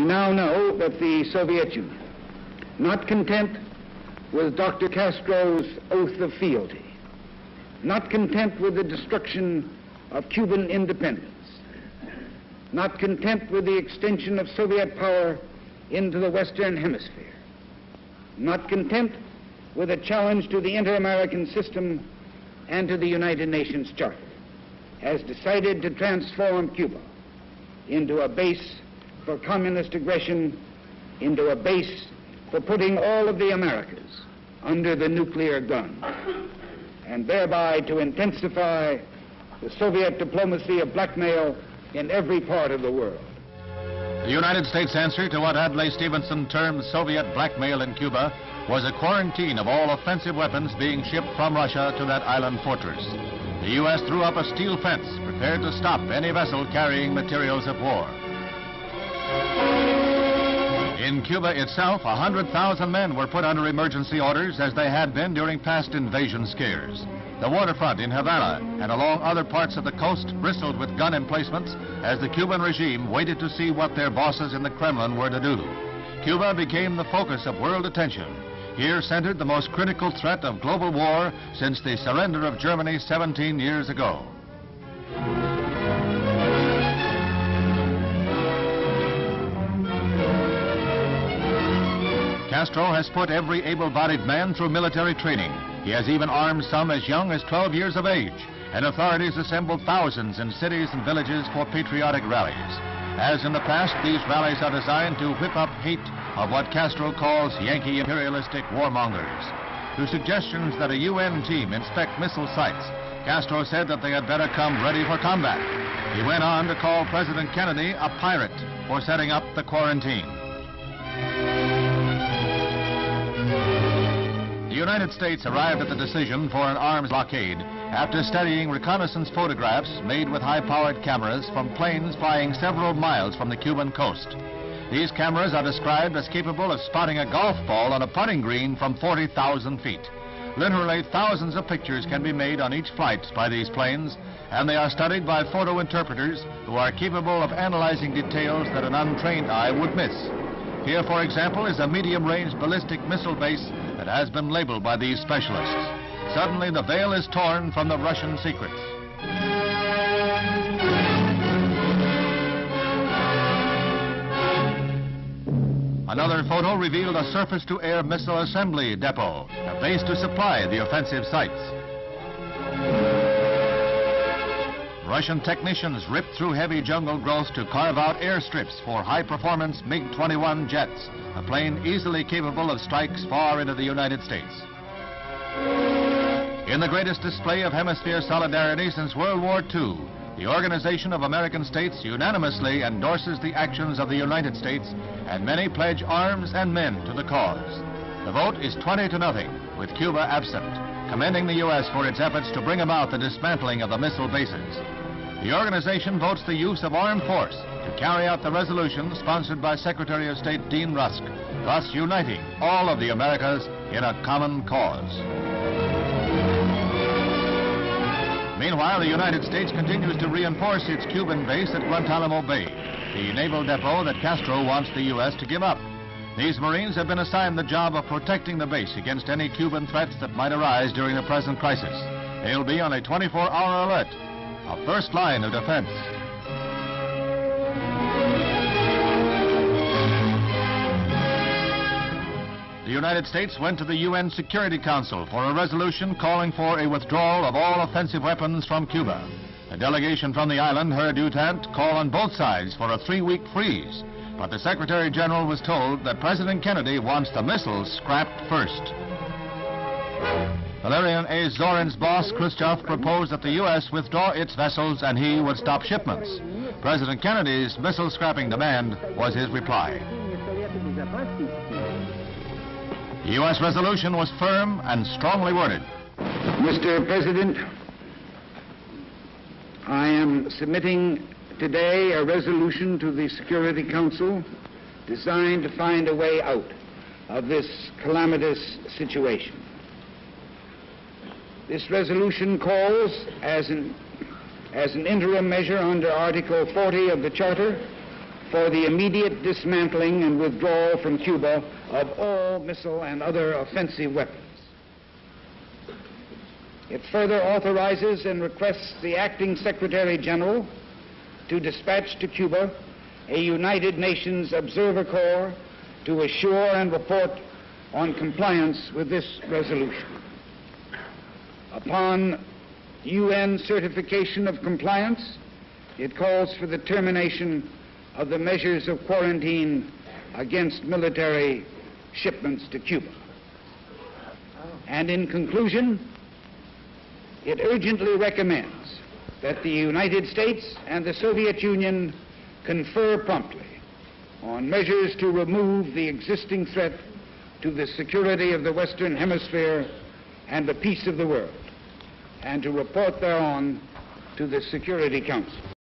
now know that the Soviet Union, not content with Dr. Castro's oath of fealty, not content with the destruction of Cuban independence, not content with the extension of Soviet power into the Western Hemisphere, not content with a challenge to the inter-American system and to the United Nations Charter, has decided to transform Cuba into a base for communist aggression, into a base for putting all of the Americas under the nuclear gun, and thereby to intensify the Soviet diplomacy of blackmail in every part of the world. The United States answer to what Adlai Stevenson termed Soviet blackmail in Cuba was a quarantine of all offensive weapons being shipped from Russia to that island fortress. The U.S. threw up a steel fence prepared to stop any vessel carrying materials of war. In Cuba itself, 100,000 men were put under emergency orders as they had been during past invasion scares. The waterfront in Havana and along other parts of the coast bristled with gun emplacements as the Cuban regime waited to see what their bosses in the Kremlin were to do. Cuba became the focus of world attention. Here centered the most critical threat of global war since the surrender of Germany 17 years ago. Castro has put every able-bodied man through military training. He has even armed some as young as 12 years of age, and authorities assembled thousands in cities and villages for patriotic rallies. As in the past, these rallies are designed to whip up hate of what Castro calls Yankee imperialistic warmongers. To suggestions that a UN team inspect missile sites, Castro said that they had better come ready for combat. He went on to call President Kennedy a pirate for setting up the quarantine. The United States arrived at the decision for an arms blockade after studying reconnaissance photographs made with high-powered cameras from planes flying several miles from the Cuban coast. These cameras are described as capable of spotting a golf ball on a putting green from 40,000 feet. Literally, thousands of pictures can be made on each flight by these planes, and they are studied by photo interpreters who are capable of analyzing details that an untrained eye would miss. Here, for example, is a medium-range ballistic missile base that has been labeled by these specialists. Suddenly, the veil is torn from the Russian secrets. Another photo revealed a surface-to-air missile assembly depot, a base to supply the offensive sites. Russian technicians ripped through heavy jungle growth to carve out airstrips for high-performance MiG-21 jets, a plane easily capable of strikes far into the United States. In the greatest display of hemisphere solidarity since World War II, the Organization of American States unanimously endorses the actions of the United States, and many pledge arms and men to the cause. The vote is 20-0, with Cuba absent, commending the U.S. for its efforts to bring about the dismantling of the missile bases. The organization votes the use of armed force to carry out the resolution sponsored by Secretary of State Dean Rusk, thus uniting all of the Americas in a common cause. Meanwhile, the United States continues to reinforce its Cuban base at Guantanamo Bay, the naval depot that Castro wants the U.S. to give up. These Marines have been assigned the job of protecting the base against any Cuban threats that might arise during the present crisis. They'll be on a 24-hour alert, a first line of defense. The United States went to the UN Security Council for a resolution calling for a withdrawal of all offensive weapons from Cuba. A delegation from the island heard UTANT call on both sides for a 3-week freeze, but the Secretary General was told that President Kennedy wants the missiles scrapped first. Valerian A. Zorin's boss, Khrushchev, proposed that the U.S. withdraw its vessels and he would stop shipments. President Kennedy's missile scrapping demand was his reply. The U.S. resolution was firm and strongly worded. Mr. President, I am submitting today a resolution to the Security Council designed to find a way out of this calamitous situation. This resolution calls, as an interim measure under Article 40 of the Charter, for the immediate dismantling and withdrawal from Cuba of all missile and other offensive weapons. It further authorizes and requests the Acting Secretary General to dispatch to Cuba a United Nations Observer Corps to assure and report on compliance with this resolution. Upon UN certification of compliance, it calls for the termination of the measures of quarantine against military shipments to Cuba. And in conclusion, it urgently recommends that the United States and the Soviet Union confer promptly on measures to remove the existing threat to the security of the Western Hemisphere and the peace of the world, and to report thereon to the Security Council.